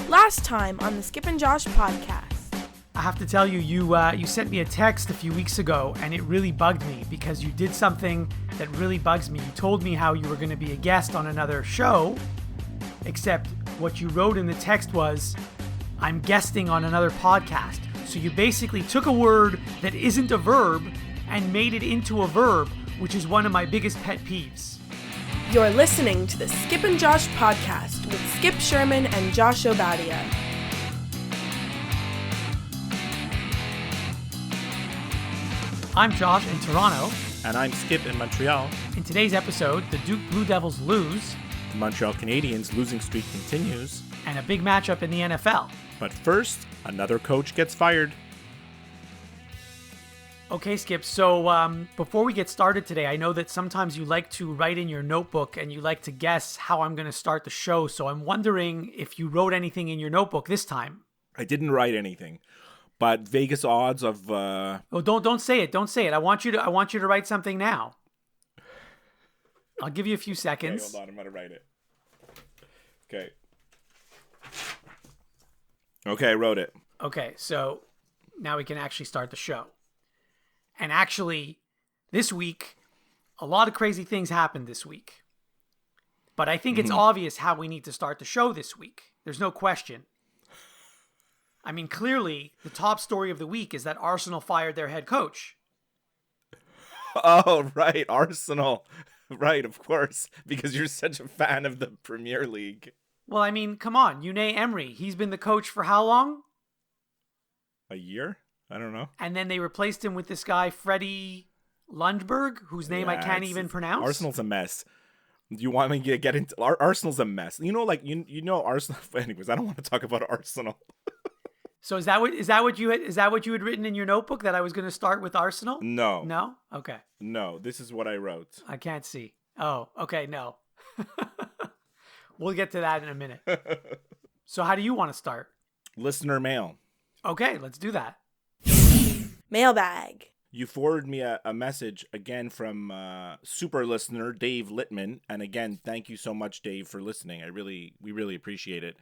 Last time on the Skip and Josh podcast. I have to tell you, you sent me a text a few weeks ago, and it really bugged me because you did something that really bugs me. You told me how you were going to be a guest on another show, except what you wrote in the text was, I'm guesting on another podcast. So you basically took a word that isn't a verb and made it into a verb, which is one of my biggest pet peeves. You're listening to the Skip and Josh podcast with Skip Sherman and Josh Obadia. I'm Josh in Toronto. And I'm Skip in Montreal. In today's episode, the Duke Blue Devils lose. The Montreal Canadiens' losing streak continues. And a big matchup in the NFL. But first, another coach gets fired. Okay, Skip, so before we get started today, I know that sometimes you like to write in your notebook and you like to guess how I'm going to start the show, so I'm wondering if you wrote anything in your notebook this time. I didn't write anything, but Vegas odds of... Oh, don't say it. Don't say it. I want you to write something now. I'll give you a few seconds. Okay, hold on. I'm going to write it. Okay, I wrote it. Okay, so now we can actually start the show. And actually, this week, a lot of crazy things happened this week. But I think it's obvious how we need to start the show this week. There's no question. I mean, clearly, the top story of the week is that Arsenal fired their head coach. Oh, right, Arsenal. Right, of course, because you're such a fan of the Premier League. Well, I mean, come on, Unai Emery. He's been the coach for how long? A year? I don't know. And then they replaced him with this guy, Freddie Lundberg, whose name I can't even pronounce. Arsenal's a mess. Do you want me to get into... Arsenal's a mess. You know, like, you know Arsenal... Anyways, I don't want to talk about Arsenal. So is that what you had written in your notebook, that I was going to start with Arsenal? No. No? Okay. No, this is what I wrote. I can't see. Oh, okay, no. We'll get to that in a minute. So how do you want to start? Listener mail. Okay, let's do that. Mailbag. You forwarded me a message again from super listener Dave Littman, and again, thank you so much, Dave, for listening. We really appreciate it.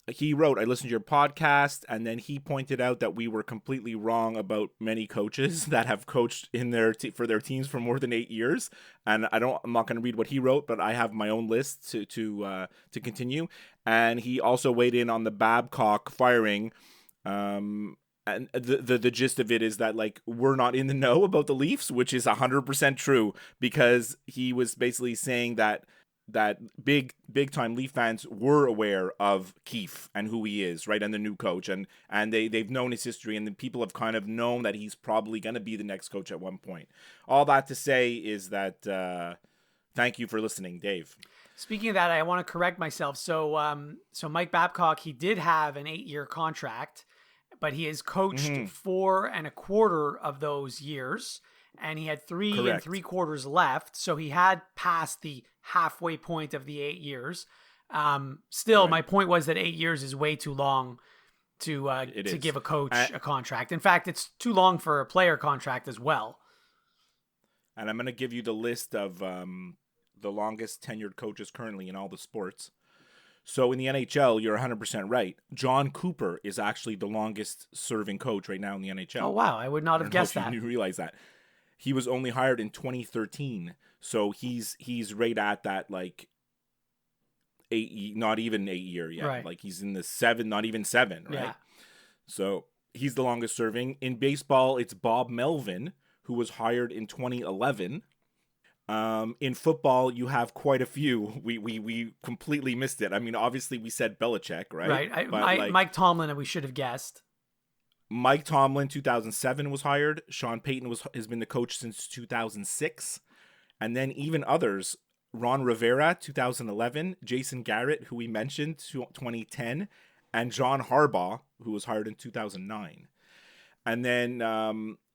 He wrote, I listened to your podcast, and then he pointed out that we were completely wrong about many coaches that have coached in for their teams for more than 8 years. And I'm not going to read what he wrote, but I have my own list to continue. And he also weighed in on the Babcock firing. And the gist of it is that, like, we're not in the know about the Leafs, which is 100% true, because he was basically saying that big time Leaf fans were aware of Keefe and who he is, right, and the new coach, and they've known his history, and the people have kind of known that he's probably going to be the next coach at one point. All that to say is that thank you for listening, Dave. Speaking of that, I want to correct myself. So Mike Babcock, he did have an 8-year contract, but he has coached 4 1/4 of those years, and he had 3 3/4 left. So he had passed the halfway point of the 8 years. Still, my point was that 8 years is way too long to give a coach a contract. In fact, it's too long for a player contract as well. And I'm going to give you the list of the longest tenured coaches currently in all the sports. So in the NHL, you're 100% right. John Cooper is actually the longest serving coach right now in the NHL. Oh, wow. I would not have guessed that. You realize that. He was only hired in 2013. So he's right at that, like, 8, not even 8 year yet. Right. Like, he's in the 7, not even 7, right? Yeah. So he's the longest serving. In baseball, it's Bob Melvin, who was hired in 2011. In football, you have quite a few. We completely missed it. I mean, obviously, we said Belichick, right? Right. Mike Tomlin, we should have guessed. Mike Tomlin, 2007 was hired. Sean Payton has been the coach since 2006. And then even others, Ron Rivera, 2011, Jason Garrett, who we mentioned, 2010, and John Harbaugh, who was hired in 2009. And then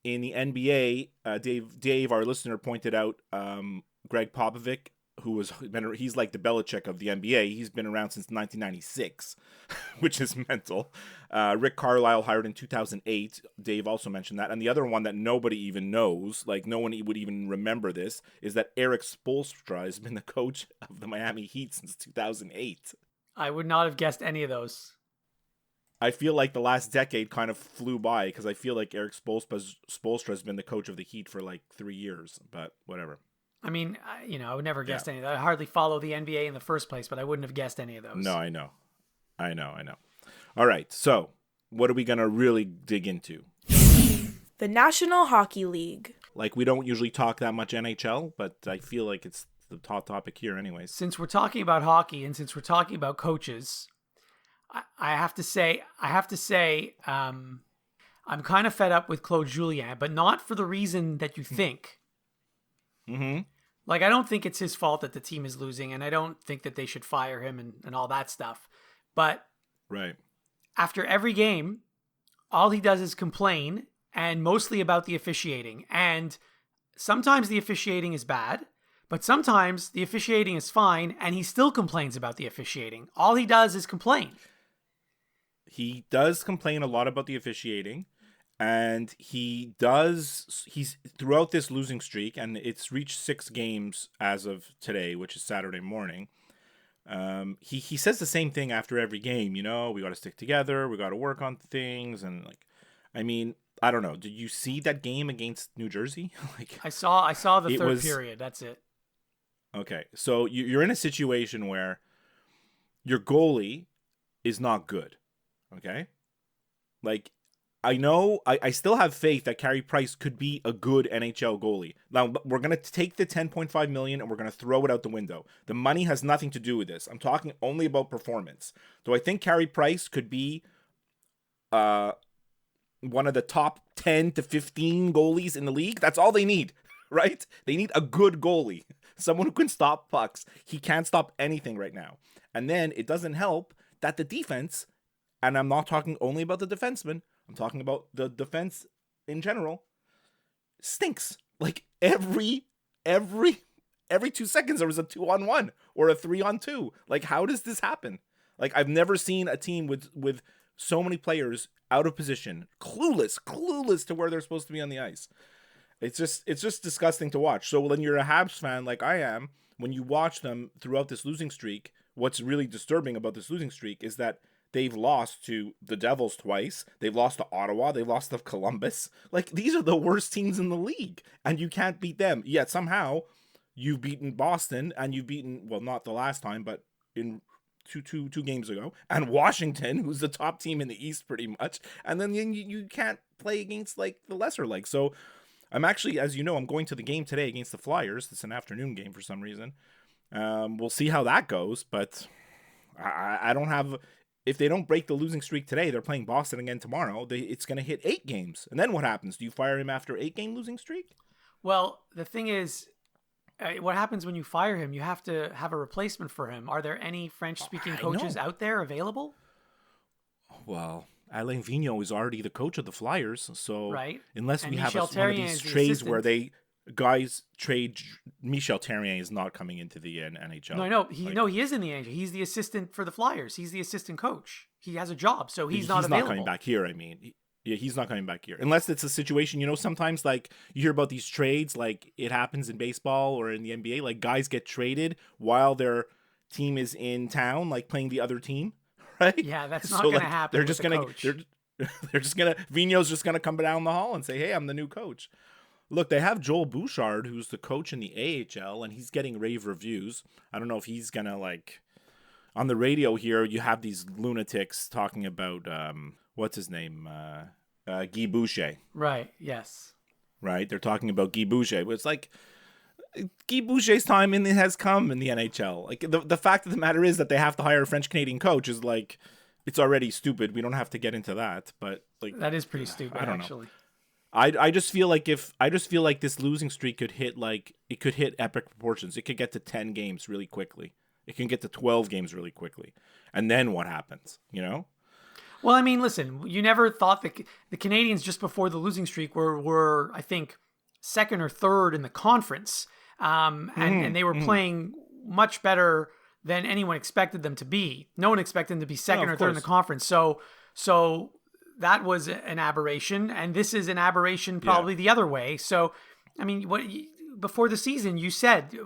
in the NBA, Dave, our listener, pointed out Greg Popovich, he's like the Belichick of the NBA. He's been around since 1996, which is mental. Rick Carlisle hired in 2008. Dave also mentioned that. And the other one that nobody even knows, like no one would even remember this, is that Eric Spoelstra has been the coach of the Miami Heat since 2008. I would not have guessed any of those. I feel like the last decade kind of flew by because I feel like Eric Spoelstra has been the coach of the Heat for like 3 years, but whatever. I mean, I would never guess any of that. I hardly follow the NBA in the first place, but I wouldn't have guessed any of those. No, I know. All right, so what are we going to really dig into? The National Hockey League. Like, we don't usually talk that much NHL, but I feel like it's the top topic here anyways. Since we're talking about hockey and since we're talking about coaches, I have to say, I'm kind of fed up with Claude Julien, but not for the reason that you think. Mm-hmm. Like, I don't think it's his fault that the team is losing, and I don't think that they should fire him and all that stuff. But right after every game, all he does is complain, and mostly about the officiating. And sometimes the officiating is bad, but sometimes the officiating is fine, and he still complains about the officiating. All he does is complain. He does complain a lot about the officiating, and he's throughout this losing streak, and it's reached 6 games as of today, which is Saturday morning. He says the same thing after every game. We got to stick together. We got to work on things, and I don't know. Did you see that game against New Jersey? I saw the third period. That's it. Okay, so you're in a situation where your goalie is not good. Okay, I know I still have faith that Carey Price could be a good NHL goalie. Now we're gonna take the $10.5 million and we're gonna throw it out the window. The money has nothing to do with this. I'm talking only about performance. Do I think Carey Price could be one of the top 10 to 15 goalies in the league? That's all they need, right? They need a good goalie, someone who can stop pucks. He can't stop anything right now. And then it doesn't help that the defense, and I'm not talking only about the defenseman, I'm talking about the defense in general, stinks. Like every 2 seconds there was a 2-on-1 or a 3-on-2. Like, how does this happen? Like, I've never seen a team with so many players out of position, clueless to where they're supposed to be on the ice. It's just disgusting to watch. So when you're a Habs fan like I am, when you watch them throughout this losing streak, what's really disturbing about this losing streak is that they've lost to the Devils twice. They've lost to Ottawa. They've lost to Columbus. Like, these are the worst teams in the league, and you can't beat them. Yet somehow you've beaten Boston, and you've beaten, well, not the last time, but in two games ago, and Washington, who's the top team in the East pretty much. And then you can't play against like the lesser league. So I'm actually, as you know, I'm going to the game today against the Flyers. It's an afternoon game for some reason. We'll see how that goes, but I don't have. If they don't break the losing streak today, they're playing Boston again tomorrow. It's going to hit 8 games. And then what happens? Do you fire him after 8-game losing streak? Well, the thing is, what happens when you fire him? You have to have a replacement for him. Are there any French-speaking coaches out there available? Well, Alain Vigneault is already the coach of the Flyers. So right. Unless we have one of these trades where guys trade, Michel Therrien is not coming into the NHL. He is in the NHL. He's the assistant for the Flyers. He's the assistant coach. He has a job, so he's not available. He's not coming back here. Yeah, he's not coming back here unless it's a situation. Sometimes like you hear about these trades, like it happens in baseball or in the NBA. Like guys get traded while their team is in town, like playing the other team, right? Yeah, that's not going to happen. They're just going to. They're just gonna. Vigneault's just gonna come down the hall and say, "Hey, I'm the new coach." Look, they have Joel Bouchard, who's the coach in the AHL, and he's getting rave reviews. I don't know if he's going to, on the radio here, you have these lunatics talking about, what's his name? Guy Boucher. Right, yes. Right, they're talking about Guy Boucher. But it's like, Guy Boucher's time has come in the NHL. Like, the fact of the matter is that they have to hire a French-Canadian coach is like, it's already stupid. We don't have to get into that, but like... That is pretty stupid, I don't actually. know. I just feel like this losing streak could hit epic proportions. It could get to 10 games really quickly. It can get to 12 games really quickly. And then what happens, Well, I mean, listen, you never thought that the Canadians just before the losing streak were I think second or third in the conference. And they were playing much better than anyone expected them to be. No one expected them to be second or third in the conference. So that was an aberration, and this is an aberration probably the other way. So, I mean, before the season,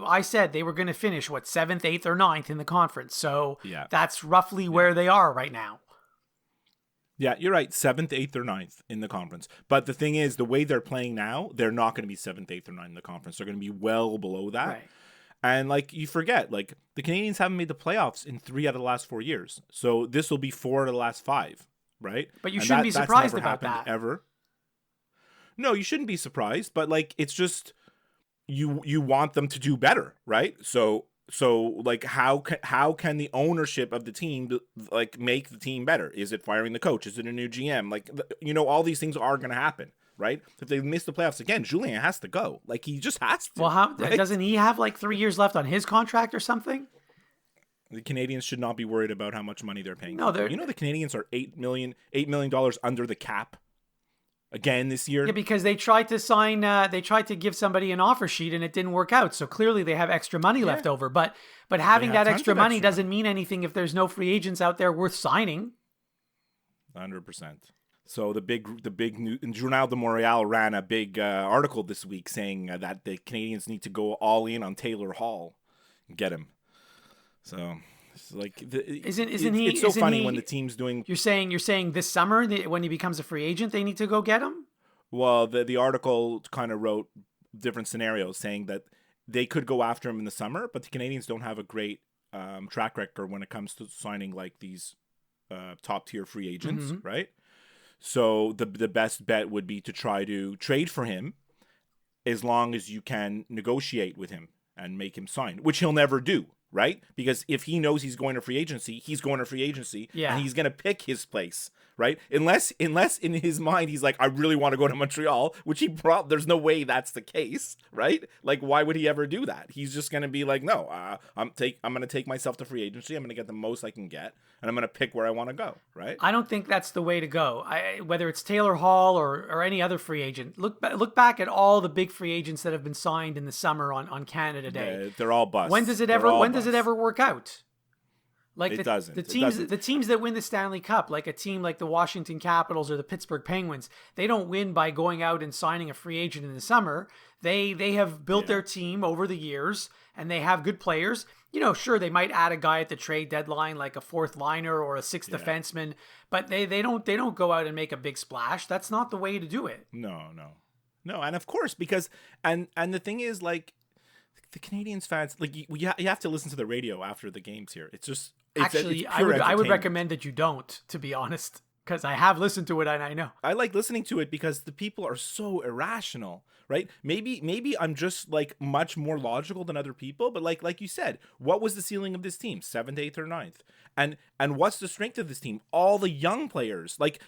I said they were going to finish 7th, 8th, or 9th in the conference. So that's roughly where they are right now. Yeah, you're right. 7th, 8th, or 9th in the conference. But the thing is, the way they're playing now, they're not going to be 7th, 8th, or 9th in the conference. They're going to be well below that. Right. And like you forget, like the Canadians haven't made the playoffs in 3 out of the last 4 years. So this will be 4 out of the last 5, right? But you shouldn't be surprised about that. Ever. No, you shouldn't be surprised. But like, it's just you want them to do better, right? So like how can the ownership of the team like make the team better? Is it firing the coach? Is it a new GM? Like all these things are going to happen, right? If they miss the playoffs again, Julien has to go. Like he just has to. Well, right? Doesn't he have like 3 years left on his contract or something? The Canadians should not be worried about how much money they're paying. No, the Canadians are $8 million under the cap again this year. Yeah, because they tried to sign, they tried to give somebody an offer sheet and it didn't work out. So clearly they have extra money left over. But having that extra money doesn't mean anything if there's no free agents out there worth signing. 100%. So the big new Journal de Montréal ran a big article this week saying that the Canadians need to go all in on Taylor Hall and get him. So it's like it's so funny when the team's doing. You're saying this summer when he becomes a free agent, they need to go get him. Well, the article kind of wrote different scenarios saying that they could go after him in the summer, but the Canadians don't have a great track record when it comes to signing like these top tier free agents, right? So the best bet would be to try to trade for him as long as you can negotiate with him and make him sign, which he'll never do. Right? Because if he knows he's going to free agency, he's going to free agency and he's going to pick his place, right? Unless in his mind, he's like, I really want to go to Montreal, which there's no way that's the case, right? Like, why would he ever do that? He's just going to be like, no, I'm going to take myself to free agency. I'm going to get the most I can get and I'm going to pick where I want to go, right? I don't think that's the way to go. Whether it's Taylor Hall or any other free agent, look back at all the big free agents that have been signed in the summer on Canada Day. They're all busts. When does it ever work out? Like it doesn't. The teams that win the Stanley Cup, like a team like the Washington Capitals or the Pittsburgh Penguins, they don't win by going out and signing a free agent in the summer. They have built their team over the years and they have good players. Sure, they might add a guy at the trade deadline like a fourth liner or a sixth defenseman, but they don't go out and make a big splash. That's not the way to do it. No. And of course, because and the thing is, like, the Canadians fans, like you have to listen to the radio after the games here. It's just I would recommend that you don't, to be honest, because I have listened to it and I know. I like listening to it because the people are so irrational, right? Maybe I'm just like much more logical than other people, but like you said, what was the ceiling of this team? 7th, 8th, or 9th? And what's the strength of this team? All the young players. Like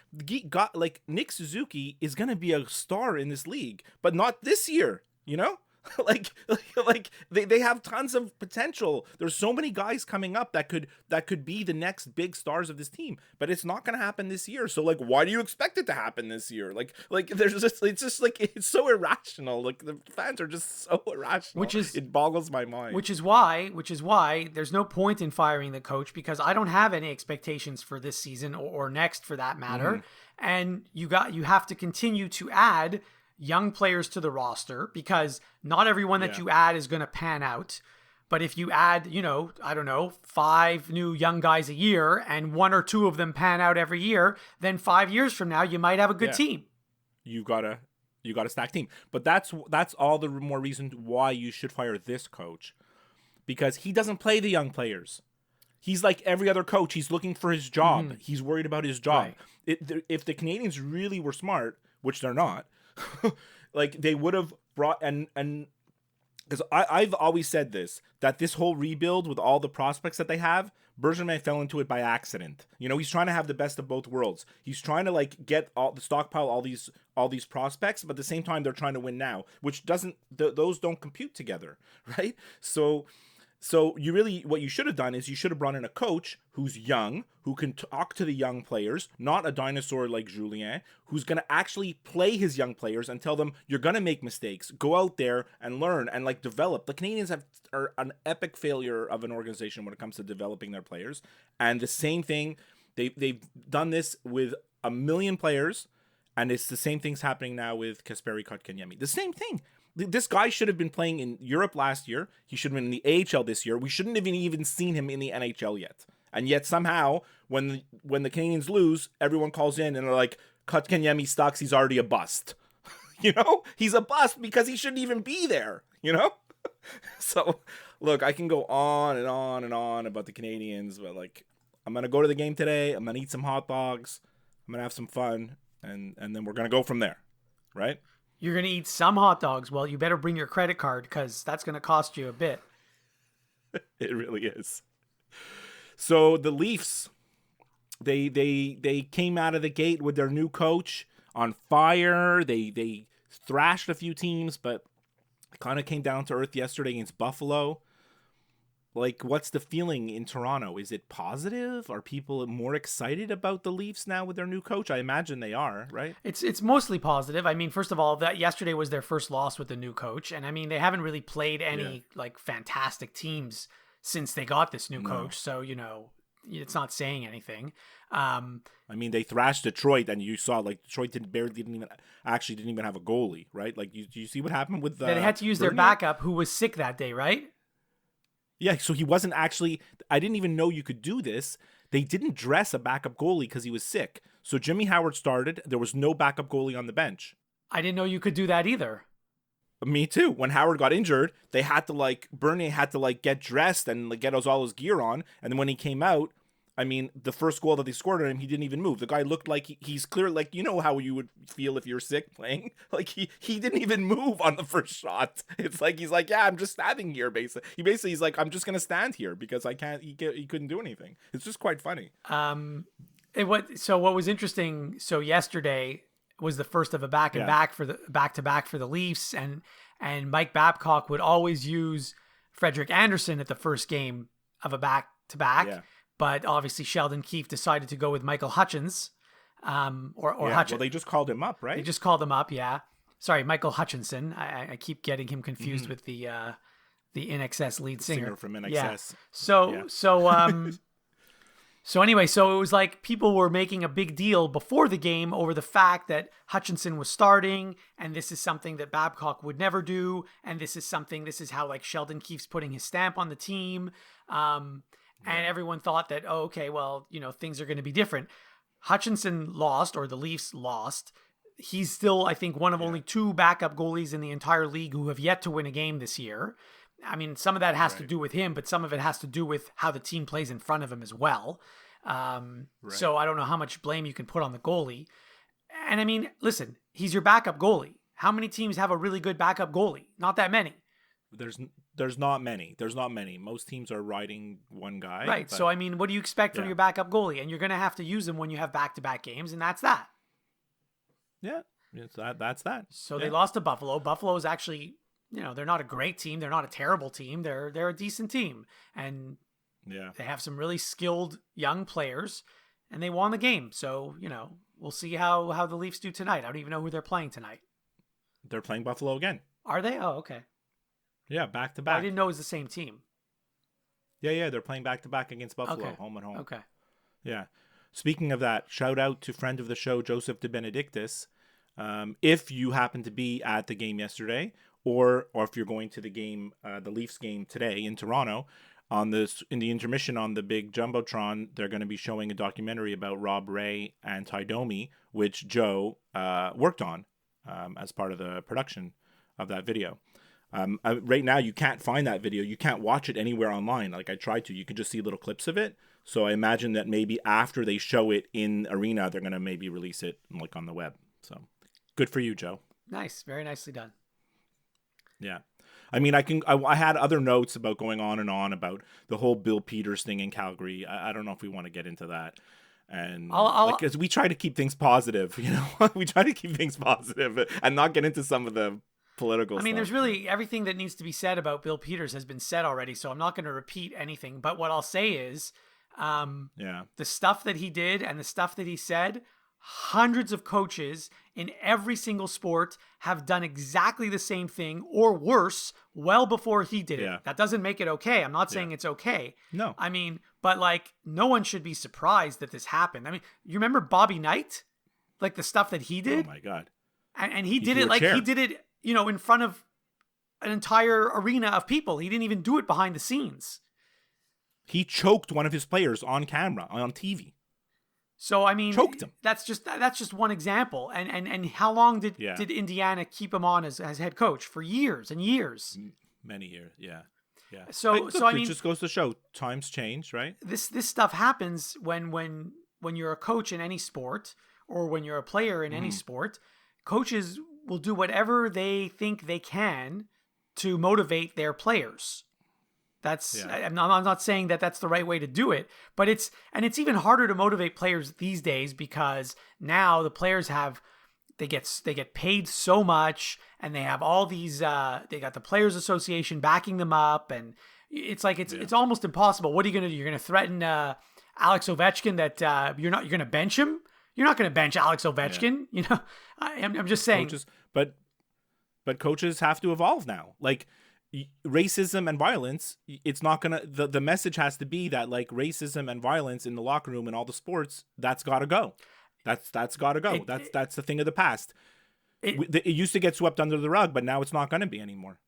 Nick Suzuki is going to be a star in this league, but not this year, like they have tons of potential. There's so many guys coming up that could be the next big stars of this team, but it's not going to happen this year. So like, why do you expect it to happen this year? Like it's so irrational. Like the fans are just so irrational. It boggles my mind. Which is why there's no point in firing the coach, because I don't have any expectations for this season or next for that matter. And you have to continue to add young players to the roster, because not everyone that you add is going to pan out. But if you add, 5 new young guys a year and 1 or 2 of them pan out every year, then 5 years from now, you might have a good team. You got a stacked team. But that's all the more reason why you should fire this coach, because he doesn't play the young players. He's like every other coach. He's looking for his job. He's worried about his job. Right. If the Canadians really were smart, which they're not, like they would have brought and because I've always said this, that this whole rebuild with all the prospects that they have, Bergevin fell into it by accident. He's trying to have the best of both worlds. He's trying to like get the stockpile all these prospects, but at the same time they're trying to win now, which those don't compute together, right? So what you should have done is you should have brought in a coach who's young, who can talk to the young players, not a dinosaur like Julien, who's going to actually play his young players and tell them, you're going to make mistakes. Go out there and learn and like develop. The Canadians are an epic failure of an organization when it comes to developing their players. And the same thing, they've done this with 1 million players, and it's the same thing's happening now with Kasperi Kotkaniemi. The same thing. This guy should have been playing in Europe last year. He should have been in the AHL this year. We shouldn't have even seen him in the NHL yet. And yet somehow, when the Canadiens lose, everyone calls in and they're like, Kotkaniemi sucks. He's already a bust. He's a bust because he shouldn't even be there. So, look, I can go on and on and on about the Canadiens, but like, I'm gonna go to the game today. I'm gonna eat some hot dogs. I'm gonna have some fun, and then we're gonna go from there, right? You're going to eat some hot dogs. Well, you better bring your credit card because that's going to cost you a bit. It really is. So the Leafs, they came out of the gate with their new coach on fire. They thrashed a few teams, but kind of came down to earth yesterday against Buffalo. Like, what's the feeling in Toronto? Is it positive? Are people more excited about the Leafs now with their new coach? I imagine they are, right? It's mostly positive. I mean, first of all, that yesterday was their first loss with the new coach. And I mean, they haven't really played any like fantastic teams since they got this new coach. So, it's not saying anything. I mean, they thrashed Detroit, and you saw like Detroit didn't even have a goalie, right? Like, you see what happened with they had to use their backup, who was sick that day, right? Yeah, so he wasn't actually. I didn't even know you could do this. They didn't dress a backup goalie because he was sick. So Jimmy Howard started. There was no backup goalie on the bench. I didn't know you could do that either. Me too. When Howard got injured, they had to Bernier had to get dressed and get all his gear on. And then when he came out, I mean, the first goal that they scored on him, he didn't even move. The guy looked like he's clear, how you would feel if you're sick playing. Like, he didn't even move on the first shot. It's like, he's like, yeah, I'm just standing here, basically. He's like, I'm just going to stand here because I can't, he couldn't do anything. It's just quite funny. So what was interesting, yesterday was the first of a back-to-back for the Leafs, and Mike Babcock would always use Frederik Andersen at the first game of a back-to-back. Yeah. But obviously Sheldon Keefe decided to go with Michael Hutchins, Hutchins. Well, they just called him up, right? They just called him up, yeah. Sorry, Michael Hutchinson. I keep getting him confused with the INXS lead singer from INXS. Yeah. So anyway, it was like people were making a big deal before the game over the fact that Hutchinson was starting, and this is something that Babcock would never do, and this is how like Sheldon Keefe's putting his stamp on the team. And everyone thought that, things are going to be different. Hutchinson lost, or the Leafs lost. He's still, I think, one of only two backup goalies in the entire league who have yet to win a game this year. I mean, some of that has to do with him, but some of it has to do with how the team plays in front of him as well. So I don't know how much blame you can put on the goalie. And I mean, listen, he's your backup goalie. How many teams have a really good backup goalie? Not that many. There's not many. Most teams are riding one guy. Right. So, I mean, what do you expect from your backup goalie? And you're going to have to use him when you have back-to-back games, and that's that. Yeah. That's that. So they lost to Buffalo. Buffalo is actually, they're not a great team. They're not a terrible team. They're a decent team. And they have some really skilled young players, and they won the game. So, we'll see how the Leafs do tonight. I don't even know who they're playing tonight. They're playing Buffalo again. Are they? Oh, okay. Yeah, back to back. I didn't know it was the same team. Yeah, they're playing back to back against Buffalo, home and home. Okay. Yeah. Speaking of that, shout out to friend of the show, Joseph De Benedictis. If you happen to be at the game yesterday, or if you're going to the game, the Leafs game today in Toronto, in the intermission on the big Jumbotron, they're going to be showing a documentary about Rob Ray and Ty Domi, which Joe worked on as part of the production of that video. Right now, you can't find that video. You can't watch it anywhere online. Like I tried to. You can just see little clips of it. So I imagine that maybe after they show it in Arena, they're going to maybe release it on the web. So good for you, Joe. Nice. Very nicely done. Yeah. I mean, I had other notes about going on and on about the whole Bill Peters thing in Calgary. I don't know if we want to get into that. And as we try to keep things positive, we try to keep things positive and not get into some of the political stuff. There's really everything that needs to be said about Bill Peters has been said already, so I'm not going to repeat anything. But what I'll say is, the stuff that he did and the stuff that he said, hundreds of coaches in every single sport have done exactly the same thing or worse well before he did it. That doesn't make it okay. I'm not saying it's okay. No. But no one should be surprised that this happened. You remember Bobby Knight? Like the stuff that he did? Oh my God. And he did it like he did it, in front of an entire arena of people. He didn't even do it behind the scenes. He choked one of his players on camera, on TV. So, I mean, choked him. That's just one example. And how long did Indiana keep him on as head coach? For years and years. Many years, yeah. Yeah. So I mean, it just goes to show times change, right? This stuff happens when you're a coach in any sport, or when you're a player in any sport. Coaches will do whatever they think they can to motivate their players. I'm not saying that that's the right way to do it, but it's even harder to motivate players these days, because now the players they get paid so much, and they have all these they got the Players Association backing them up, and it's like it's almost impossible. What are you going to do? You're going to threaten Alex Ovechkin that you're going to bench him? You're not going to bench Alex Ovechkin. You know, I'm just saying. Coaches, but coaches have to evolve now. Like, racism and violence, it's not gonna, the message has to be that, like, racism and violence in the locker room and all the sports, that's gotta go. That's gotta go. That's the thing of the past. It used to get swept under the rug, but now it's not gonna be anymore.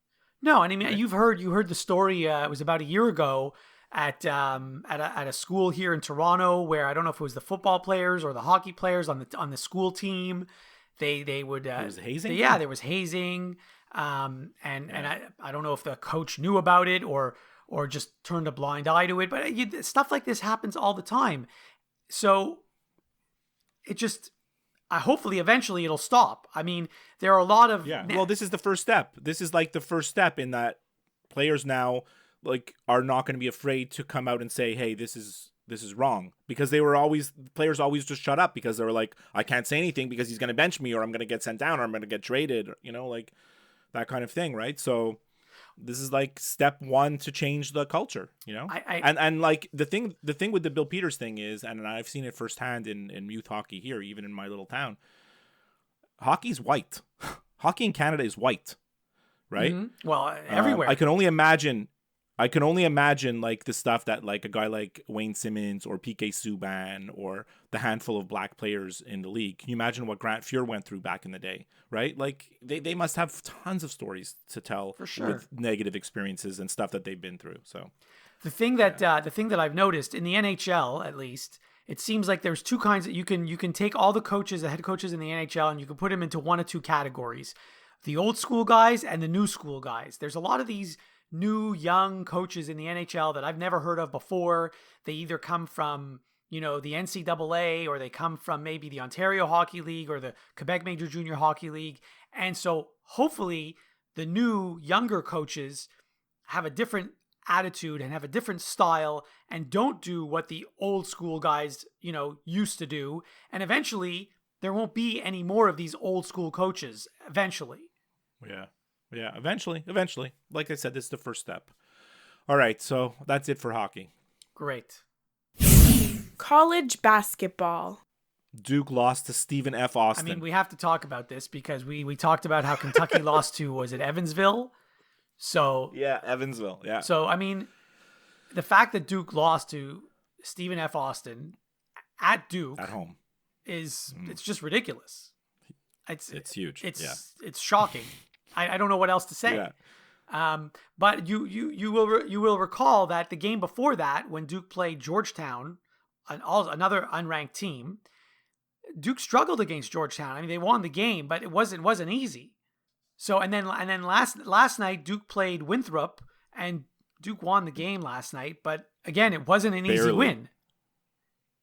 No, and I mean, right? you heard the story. It was about a year ago at a school here in Toronto, where I don't know if it was the football players or the hockey players on the school team. They would there was hazing. There was hazing. And I don't know if the coach knew about it or just turned a blind eye to it, but stuff like this happens all the time. So it just, hopefully eventually it'll stop. I mean, there are a lot of well, this is the first step. This is like the first step in that players now, like, are not going to be afraid to come out and say, hey, this is wrong, because players always just shut up because they were like, I can't say anything because he's going to bench me, or I'm going to get sent down, or I'm going to get traded, you know, like that kind of thing, right? So this is like step one to change the culture, you know. And like the thing with the Bill Peters thing is, and I've seen it firsthand in youth hockey here, even in my little town. Hockey's white. Hockey in Canada is white, right? Mm-hmm. Well, everywhere. I can only imagine like the stuff that, like, a guy like Wayne Simmons or PK Subban or the handful of black players in the league. Can you imagine what Grant Fuhr went through back in the day, right? Like, they must have tons of stories to tell, for sure, with negative experiences and stuff that they've been through. So the thing that I've noticed in the NHL, at least, it seems like there's two kinds that you can take all the head coaches in the NHL, and you can put them into one of two categories: the old school guys and the new school guys. There's a lot of these new young coaches in the NHL that I've never heard of before. They either come from, the NCAA, or they come from maybe the Ontario Hockey League or the Quebec Major Junior Hockey League. And so hopefully the new younger coaches have a different attitude and have a different style and don't do what the old school guys, used to do. And eventually there won't be any more of these old school coaches eventually. Yeah. Yeah, eventually. Like I said, this is the first step. All right, so that's it for hockey. Great. College basketball. Duke lost to Stephen F. Austin. I mean, we have to talk about this because we talked about how Kentucky lost to, was it Evansville? So yeah, Evansville, yeah. So, I mean, the fact that Duke lost to Stephen F. Austin at Duke. At home. It's just ridiculous. It's huge. It's shocking. I don't know what else to say. Yeah. But you will recall that the game before that, when Duke played Georgetown, another unranked team, Duke struggled against Georgetown. I mean, they won the game, but it wasn't easy. So and then last night Duke played Winthrop, and Duke won the game last night. But again, it wasn't an easy win.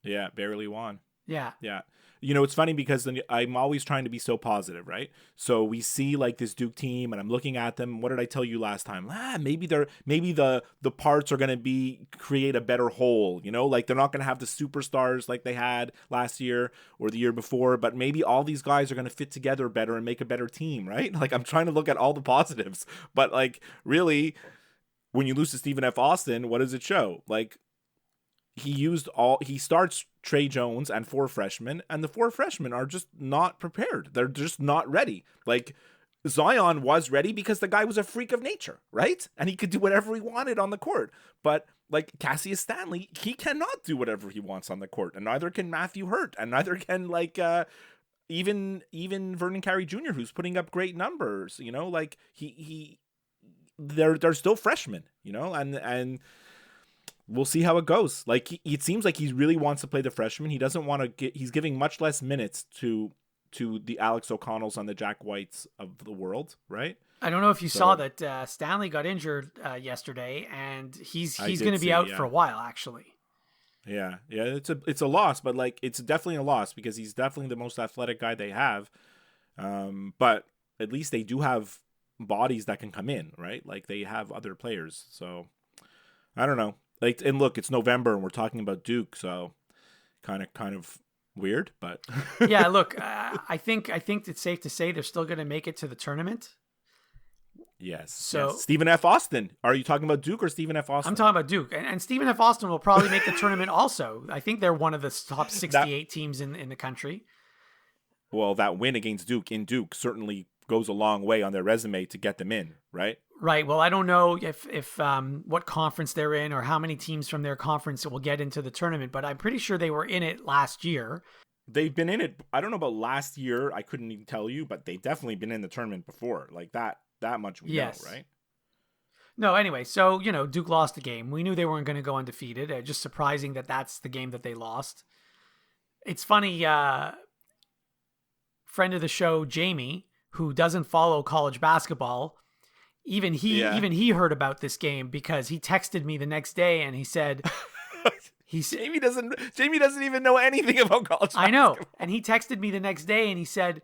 Yeah, barely won. Yeah. Yeah. It's funny because I'm always trying to be so positive, right? So we see like this Duke team, and I'm looking at them. What did I tell you last time? Maybe the parts are going to create a better whole, like they're not going to have the superstars like they had last year or the year before, but maybe all these guys are going to fit together better and make a better team, right? Like, I'm trying to look at all the positives, but like, really, when you lose to Stephen F. Austin, what does it show? Like, he starts Trey Jones and 4 freshmen, and the 4 freshmen are just not prepared. They're just not ready. Like, Zion was ready because the guy was a freak of nature, right? And he could do whatever he wanted on the court. But like Cassius Stanley, he cannot do whatever he wants on the court, and neither can Matthew Hurt, and neither can even Vernon Carey Jr., who's putting up great numbers. Like he they're still freshmen, and we'll see how it goes. Like, it seems like he really wants to play the freshman. He doesn't want to he's giving much less minutes to the Alex O'Connells and the Jack Whites of the world, right? I don't know if you saw that Stanley got injured yesterday, and he's going to be out for a while, actually. Yeah, it's a loss, but like it's definitely a loss because he's definitely the most athletic guy they have. But at least they do have bodies that can come in, right? Like they have other players. So I don't know. Like, and look, it's November and we're talking about Duke, so kind of weird, but yeah. Look, I think it's safe to say they're still going to make it to the tournament. Yes. So yes. Stephen F. Austin. Are you talking about Duke or Stephen F. Austin? I'm talking about Duke. And Stephen F. Austin will probably make the tournament also. I think they're one of the top 68 teams in the country. Well, that win against Duke in Duke certainly goes a long way on their resume to get them in, right? Right. Well, I don't know if what conference they're in or how many teams from their conference will get into the tournament, but I'm pretty sure they were in it last year. They've been in it. I don't know about last year. I couldn't even tell you, but they've definitely been in the tournament before. Like that much we know, right? No, anyway, so, Duke lost the game. We knew they weren't going to go undefeated. Just surprising that that's the game that they lost. It's funny, friend of the show, Jamie, who doesn't follow college basketball, even he heard about this game because he texted me the next day and he said... Jamie doesn't even know anything about college basketball. I know. And he texted me the next day and he said,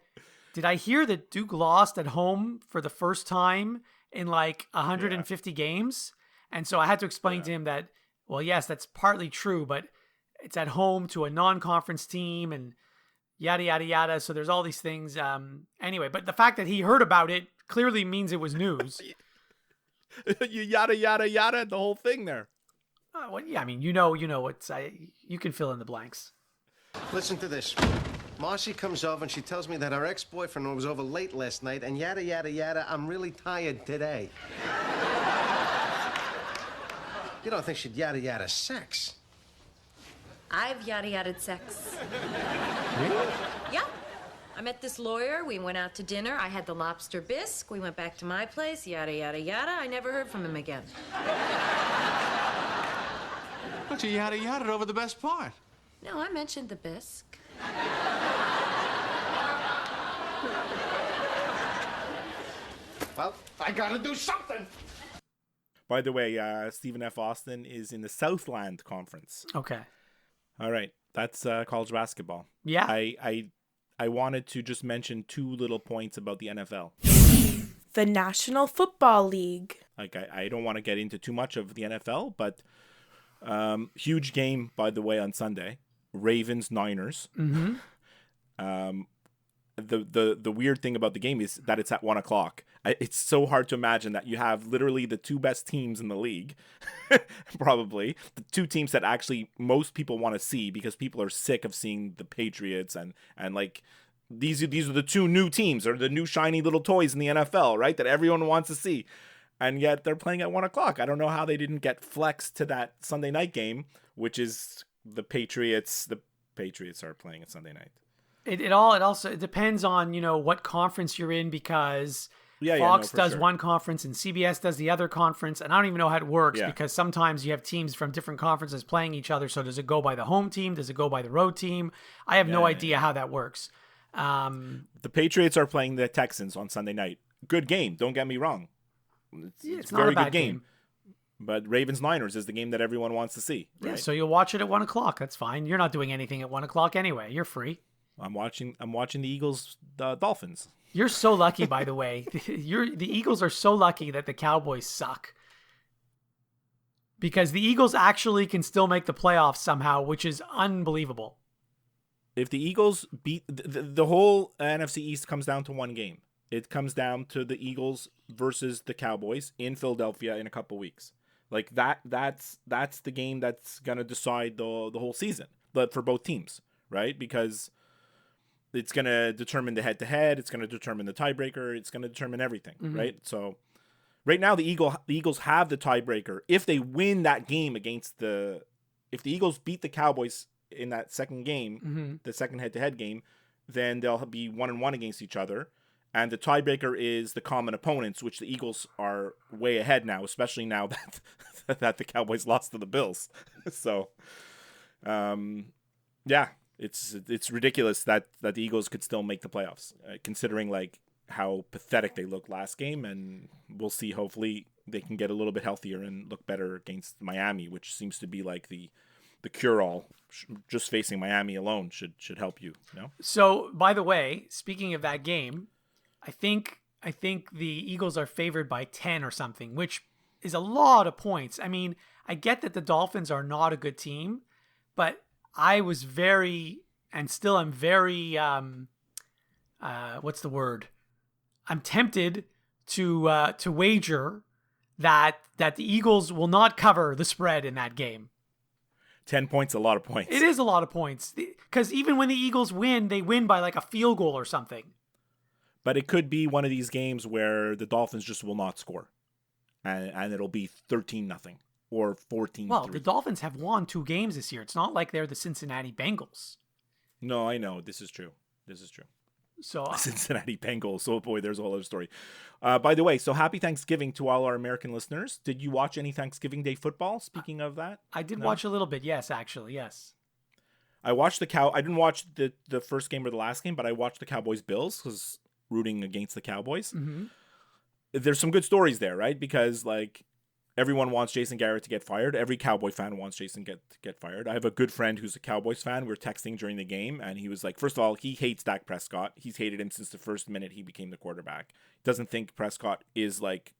did I hear that Duke lost at home for the first time in like 150 games? And so I had to explain to him that, well, yes, that's partly true, but it's at home to a non-conference team and yada, yada, yada. So there's all these things. Anyway, but the fact that he heard about it clearly means it was news. You yada, yada, yada, the whole thing there. Well, yeah, I mean, you can fill in the blanks. Listen to this. Marcy comes over and she tells me that her ex-boyfriend was over late last night and yada, yada, yada, I'm really tired today. You don't think she'd yada, yada sex? I've yada, yada sex. Really? Yeah. I met this lawyer. We went out to dinner. I had the lobster bisque. We went back to my place. Yada, yada, yada. I never heard from him again. But you yada, yada over the best part. No, I mentioned the bisque. Well, I gotta do something. By the way, Stephen F. Austin is in the Southland Conference. Okay. All right. That's college basketball. Yeah. I wanted to just mention two little points about the NFL. The National Football League. Like, I don't want to get into too much of the NFL, but huge game, by the way, on Sunday. Ravens-Niners. Mm-hmm. The weird thing about the game is that it's at 1:00. It's so hard to imagine that you have literally the two best teams in the league, probably the two teams that actually most people want to see because people are sick of seeing the Patriots and like these are the two new teams or the new shiny little toys in the NFL, right? That everyone wants to see, and yet they're playing at 1:00. I don't know how they didn't get flexed to that Sunday night game, which is the Patriots. The Patriots are playing at Sunday night. It also depends on, what conference you're in because Fox does one conference and CBS does the other conference. And I don't even know how it works because sometimes you have teams from different conferences playing each other. So does it go by the home team? Does it go by the road team? I have no idea how that works. The Patriots are playing the Texans on Sunday night. Good game. Don't get me wrong. It's a very good game. But Ravens-Niners is the game that everyone wants to see. Right? Yeah, so you'll watch it at 1:00. That's fine. You're not doing anything at 1:00 anyway. You're free. I'm watching the Eagles, Dolphins. You're so lucky, by the way. The Eagles are so lucky that the Cowboys suck. Because the Eagles actually can still make the playoffs somehow, which is unbelievable. If the Eagles beat the whole NFC East comes down to one game. It comes down to the Eagles versus the Cowboys in Philadelphia in a couple weeks. Like that's the game that's going to decide the whole season, but for both teams, right? Because it's going to determine the head-to-head. It's going to determine the tiebreaker. It's going to determine everything, right? So right now, the Eagles have the tiebreaker. If they win that game if the Eagles beat the Cowboys in that second game, the second head-to-head game, then they'll be 1-1 against each other. And the tiebreaker is the common opponents, which the Eagles are way ahead now, especially now that the Cowboys lost to the Bills. So, yeah, it's ridiculous that the Eagles could still make the playoffs, considering like how pathetic they looked last game. And we'll see. Hopefully, they can get a little bit healthier and look better against Miami, which seems to be like the cure-all. Just facing Miami alone should help you. So, by the way, speaking of that game, I think the Eagles are favored by 10 or something, which is a lot of points. I mean, I get that the Dolphins are not a good team, but I was very, and still I'm very, what's the word? I'm tempted to wager that the Eagles will not cover the spread in that game. 10 points, a lot of points. It is a lot of points. Because even when the Eagles win, they win by like a field goal or something. But it could be one of these games where the Dolphins just will not score. And it'll be 13-0 or 14-3. Well, the Dolphins have won 2 games this year. It's not like they're the Cincinnati Bengals. No, I know. This is true. So Cincinnati Bengals. Oh boy, there's a whole other story. By the way, so happy Thanksgiving to all our American listeners. Did you watch any Thanksgiving Day football? Speaking of that, I did watch a little bit. Yes, actually, yes. I watched I didn't watch the first game or the last game, but I watched the Cowboys Bills because rooting against the Cowboys. Mm-hmm. There's some good stories there, right? Because like everyone wants Jason Garrett to get fired. Every Cowboy fan wants Jason to get fired. I have a good friend who's a Cowboys fan. We were texting during the game, and he was like, first of all, he hates Dak Prescott. He's hated him since the first minute he became the quarterback. Doesn't think Prescott is like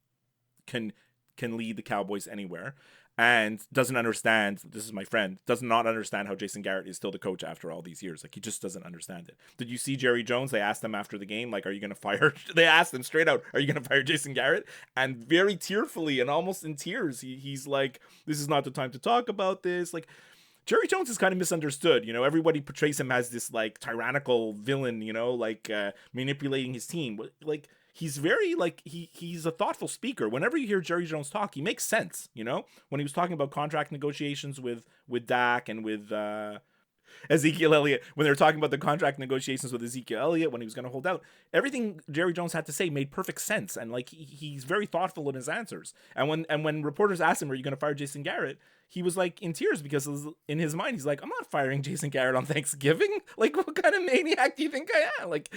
can lead the Cowboys anywhere, and doesn't understand. This is my friend. Does not understand how Jason Garrett is still the coach after all these years. Like he just doesn't understand it. Did you see Jerry Jones? They asked him after the game, like, "Are you going to fire?" They asked him straight out, "Are you going to fire Jason Garrett?" And very tearfully and almost in tears, he's like, "This is not the time to talk about this." Like Jerry Jones is kind of misunderstood. You know, everybody portrays him as this like tyrannical villain. You know, like manipulating his team. Like. He's very like he's a thoughtful speaker. Whenever you hear Jerry Jones talk, he makes sense. You know, when he was talking about contract negotiations with Dak and with Ezekiel Elliott, when they were talking about the contract negotiations with Ezekiel Elliott when he was going to hold out, everything Jerry Jones had to say made perfect sense. And like he's very thoughtful in his answers. And when reporters asked him, "Are you going to fire Jason Garrett?" he was like in tears because in his mind he's like, "I'm not firing Jason Garrett on Thanksgiving. Like, what kind of maniac do you think I am?" Like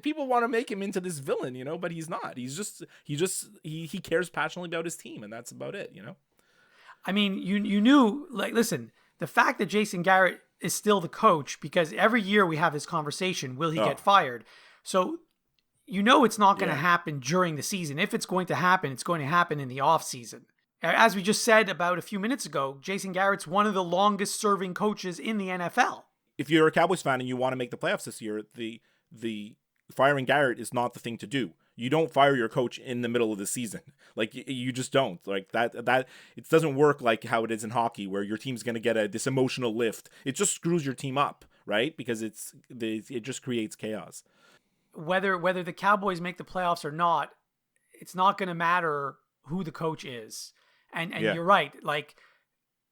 people want to make him into this villain, you know, but he's not. He cares passionately about his team, and that's about it, you know. I mean, you knew, like, listen, the fact that Jason Garrett is still the coach, because every year we have this conversation, will he get fired? So you know it's not going to happen during the season. If it's going to happen, it's going to happen in the off season. As we just said about a few minutes ago, Jason Garrett's one of the longest serving coaches in the NFL. If you're a Cowboys fan and you want to make the playoffs this year, the firing Garrett is not the thing to do. You don't fire your coach in the middle of the season. Like you just don't. Like that it doesn't work like how it is in hockey, where your team's going to get this emotional lift. It just screws your team up, right? Because it just creates chaos. Whether the Cowboys make the playoffs or not, it's not going to matter who the coach is. And you're right. Like,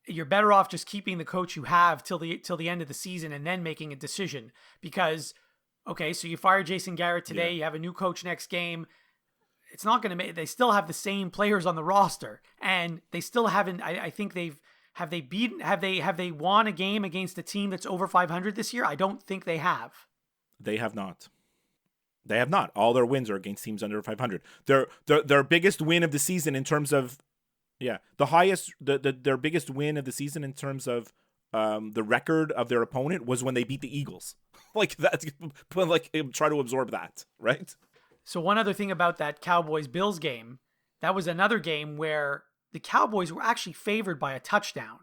you're better off just keeping the coach you have till the end of the season and then making a decision. Because, okay, so you fire Jason Garrett today, you have a new coach next game. It's not going to they still have the same players on the roster, and they still haven't. I think have they won a game against a team that's over 500 this year? I don't think they have. They have not. They have not. All their wins are against teams under 500. Their biggest win of the season in terms of their biggest win of the season in terms of the record of their opponent was when they beat the Eagles. Like that, like try to absorb that, right? So one other thing about that Cowboys-Bills game, that was another game where the Cowboys were actually favored by a touchdown.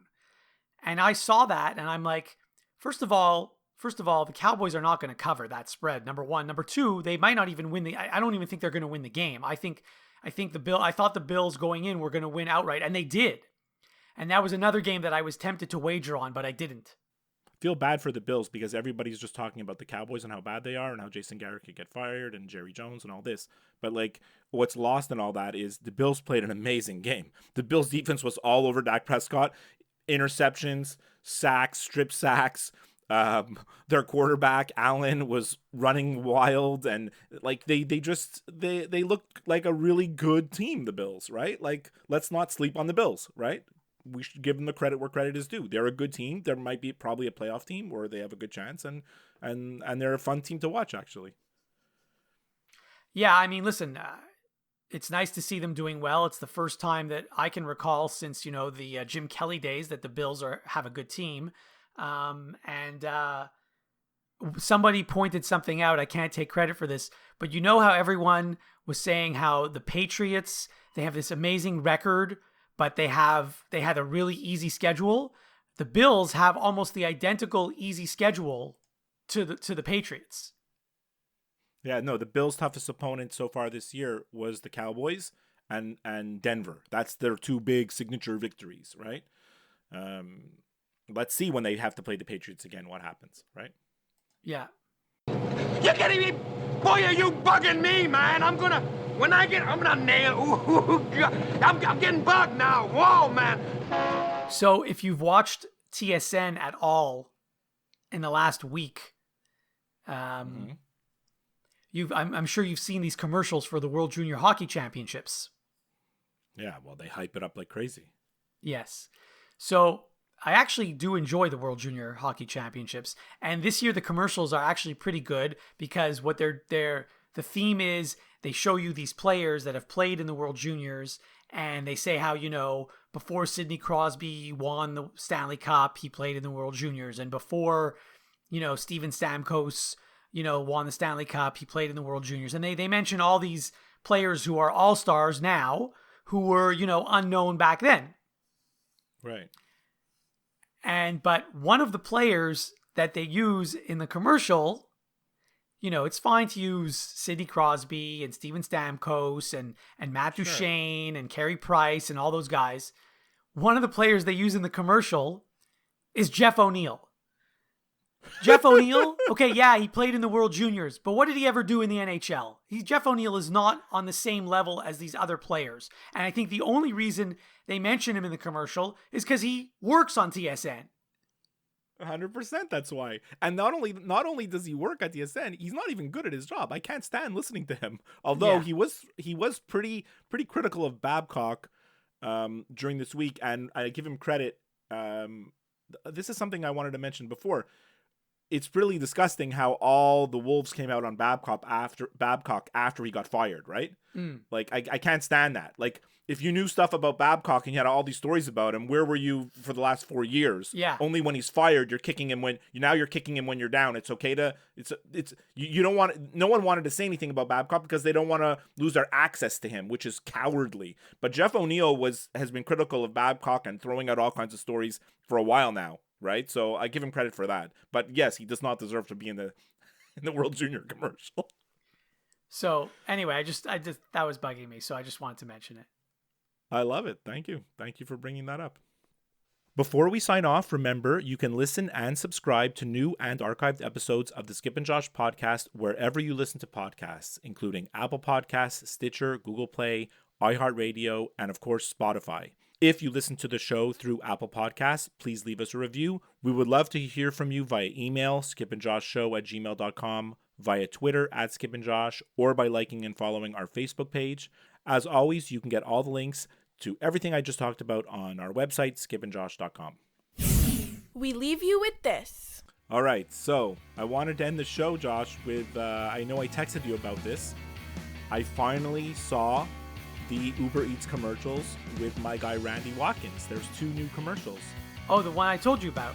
And I saw that and I'm like, first of all, the Cowboys are not going to cover that spread. Number one. Number two, they might not even win I don't even think they're going to win the game. I thought the Bills going in were going to win outright, and they did. And that was another game that I was tempted to wager on, but I didn't. I feel bad for the Bills because everybody's just talking about the Cowboys and how bad they are and how Jason Garrett could get fired and Jerry Jones and all this. But like what's lost in all that is the Bills played an amazing game. The Bills defense was all over Dak Prescott. Interceptions, sacks, strip sacks, Their quarterback Allen was running wild, and like they look like a really good team, the Bills, right? Like, let's not sleep on the Bills, right? We should give them the credit where credit is due. They're a good team. There might be probably a playoff team where they have a good chance, and they're a fun team to watch, actually. Yeah, I mean, listen, it's nice to see them doing well. It's the first time that I can recall since, the Jim Kelly days that the Bills have a good team. Somebody pointed something out. I can't take credit for this, but how everyone was saying how the Patriots, they have this amazing record, but they had a really easy schedule. The Bills have almost the identical easy schedule to the Patriots. Yeah, no, the Bills' toughest opponent so far this year was the Cowboys and Denver. That's their two big signature victories, right? Let's see when they have to play the Patriots again what happens, right? Yeah. You're kidding me? Boy, are you bugging me, man? I'm gonna nail. Ooh, I'm getting bugged now. Whoa, man. So if you've watched TSN at all in the last week, I'm sure you've seen these commercials for the World Junior Hockey Championships. Yeah, well, they hype it up like crazy. Yes. So I actually do enjoy the World Junior Hockey Championships. And this year the commercials are actually pretty good because what the theme is, they show you these players that have played in the World Juniors, and they say how, before Sidney Crosby won the Stanley Cup, he played in the World Juniors. And before, Steven Stamkos, won the Stanley Cup, he played in the World Juniors. And they mention all these players who are all-stars now who were, unknown back then. Right. But one of the players that they use in the commercial, it's fine to use Sidney Crosby and Steven Stamkos and Matt Duchene and Carey Price and all those guys. One of the players they use in the commercial is Jeff O'Neill. Jeff O'Neill, okay, yeah, he played in the World Juniors, but what did he ever do in the NHL? Jeff O'Neill is not on the same level as these other players. And I think the only reason they mention him in the commercial is because he works on TSN. 100%, that's why. And not only does he work at TSN, he's not even good at his job. I can't stand listening to him. Although he was pretty critical of Babcock during this week, and I give him credit. This is something I wanted to mention before. It's really disgusting how all the Wolves came out on Babcock after he got fired, right? Like, I can't stand that. Like, if you knew stuff about Babcock and you had all these stories about him, where were you for the last 4 years? Yeah. Only when he's fired, you're kicking him when you're kicking him when you're down. It's okay to you don't want. No one wanted to say anything about Babcock because they don't want to lose their access to him, which is cowardly. But Jeff O'Neill has been critical of Babcock and throwing out all kinds of stories for a while now. Right, so I give him credit for that. But yes, he does not deserve to be in the World Junior commercial. So anyway, I just that was bugging me, so I just wanted to mention it. I love it. Thank you for bringing that up. Before we sign off, remember you can listen and subscribe to new and archived episodes of the Skip and Josh podcast wherever you listen to podcasts, including Apple Podcasts, Stitcher, Google Play, iHeartRadio, and of course Spotify. If you listen to the show through Apple Podcasts, please leave us a review. We would love to hear from you via email, skipandjoshshow@gmail.com, via Twitter @skipandjosh, or by liking and following our Facebook page. As always, you can get all the links to everything I just talked about on our website, skipandjosh.com. We leave you with this. All right, so I wanted to end the show, Josh, with, I know I texted you about this. I finally saw the Uber Eats commercials with my guy Randy Watkins. There's 2 new commercials. Oh, the one I told you about.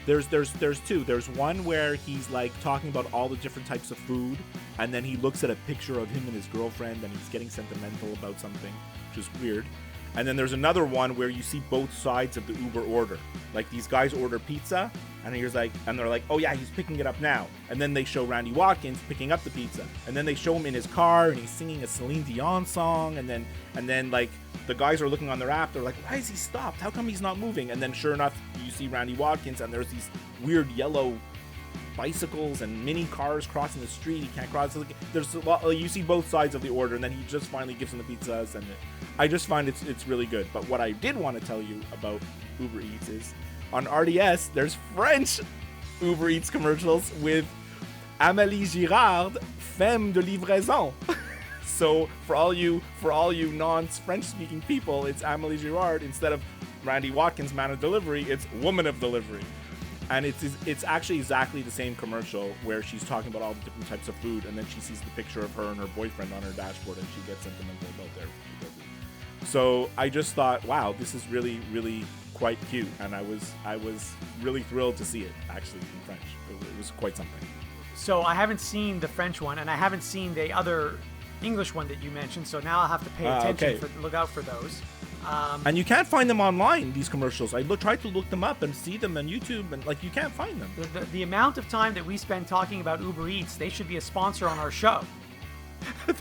There's 2. There's one where he's like talking about all the different types of food, and then he looks at a picture of him and his girlfriend, and he's getting sentimental about something, which is weird. And then there's another one where you see both sides of the Uber order. Like, these guys order pizza, and they're like, oh yeah, he's picking it up now. And then they show Randy Watkins picking up the pizza. And then they show him in his car, and he's singing a Celine Dion song. And then like, the guys are looking on their app, they're like, why is he stopped? How come he's not moving? And then sure enough, you see Randy Watkins, and there's these weird yellow bicycles and mini cars crossing the street. He can't cross. There's a lot, you see both sides of the order, and then he just finally gives him the pizzas, and I just find it's really good. But what I did want to tell you about Uber Eats is on RDS there's French Uber Eats commercials with Amélie Girard, femme de livraison. So for all you non-French speaking people, it's Amélie Girard instead of Randy Watkins, man of delivery. It's woman of delivery, and it's actually exactly the same commercial where she's talking about all the different types of food, and then she sees the picture of her and her boyfriend on her dashboard, and she gets sentimental about their food. So I just thought, wow, this is really, really quite cute, and I was really thrilled to see it actually in French. It was quite something. So I haven't seen the French one, and I haven't seen the other English one that you mentioned. So now I'll have to pay attention, look out for those. And you can't find them online, these commercials. I tried to look them up and see them on YouTube, and you can't find them. The amount of time that we spend talking about Uber Eats, they should be a sponsor on our show.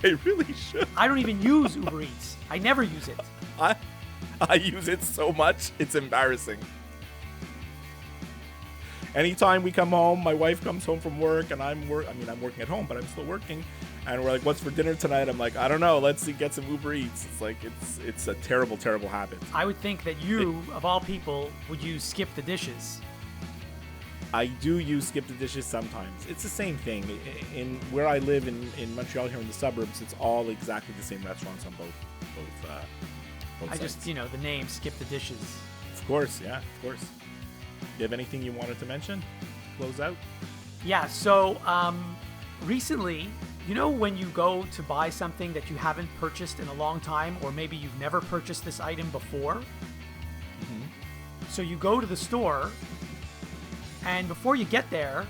They really should. I don't even use Uber Eats. I never use it. I use it so much, it's embarrassing. Anytime we come home, my wife comes home from work, and I'm working at home, but I'm still working. And we're like, what's for dinner tonight? I'm like, I don't know. Let's get some Uber Eats. It's like, it's a terrible, terrible habit. I would think that you, of all people, would use Skip the Dishes. I do use Skip the Dishes sometimes. It's the same thing. In where I live in Montreal, here in the suburbs, it's all exactly the same restaurants on both sides. Just, the name Skip the Dishes. Of course, yeah, of course. Do you have anything you wanted to mention? Close out? Yeah, so recently, when you go to buy something that you haven't purchased in a long time, or maybe you've never purchased this item before. Mm-hmm. So you go to the store, and before you get there,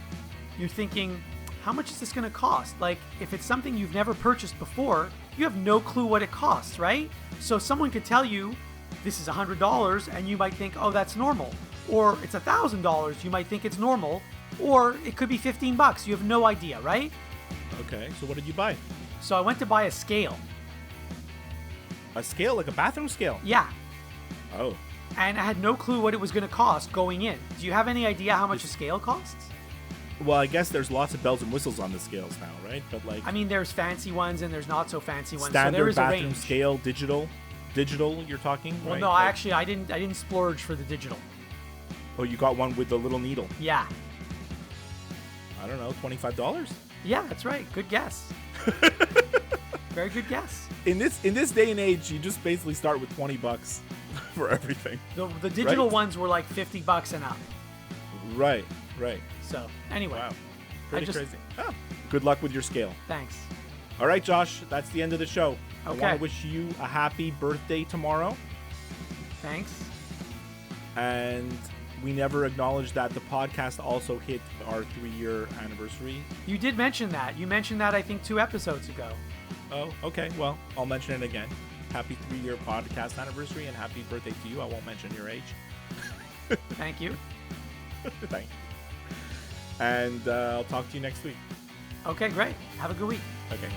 you're thinking, how much is this going to cost? Like, if it's something you've never purchased before, you have no clue what it costs, right? So someone could tell you, this is $100, and you might think, oh, that's normal. Or it's $1,000, you might think it's normal. Or it could be $15, you have no idea, right? Okay, so what did you buy? So I went to buy a scale. A scale? Like a bathroom scale? Yeah. Oh. And I had no clue what it was going to cost going in. Do you have any idea how much a scale costs? Well, I guess there's lots of bells and whistles on the scales now, right? But there's fancy ones and there's not so fancy ones. Standard so there is bathroom a range. scale, digital, you're talking? Well, right? no, I didn't splurge for the digital. Oh, you got one with the little needle? Yeah. I don't know, $25? Yeah, that's right. Good guess. Very good guess. In this day and age, you just basically start with $20 for everything. The digital ones were like $50 and up. Right. So anyway, wow, pretty crazy. Oh, good luck with your scale. Thanks. All right, Josh, that's the end of the show. Okay. I want to wish you a happy birthday tomorrow. Thanks. And we never acknowledged that the podcast also hit our 3-year anniversary. You did mention that. You mentioned that, I think, 2 episodes ago. Oh, okay. Well, I'll mention it again. Happy 3-year podcast anniversary and happy birthday to you. I won't mention your age. Thank you. Thank you. And I'll talk to you next week. Okay, great. Have a good week. Okay.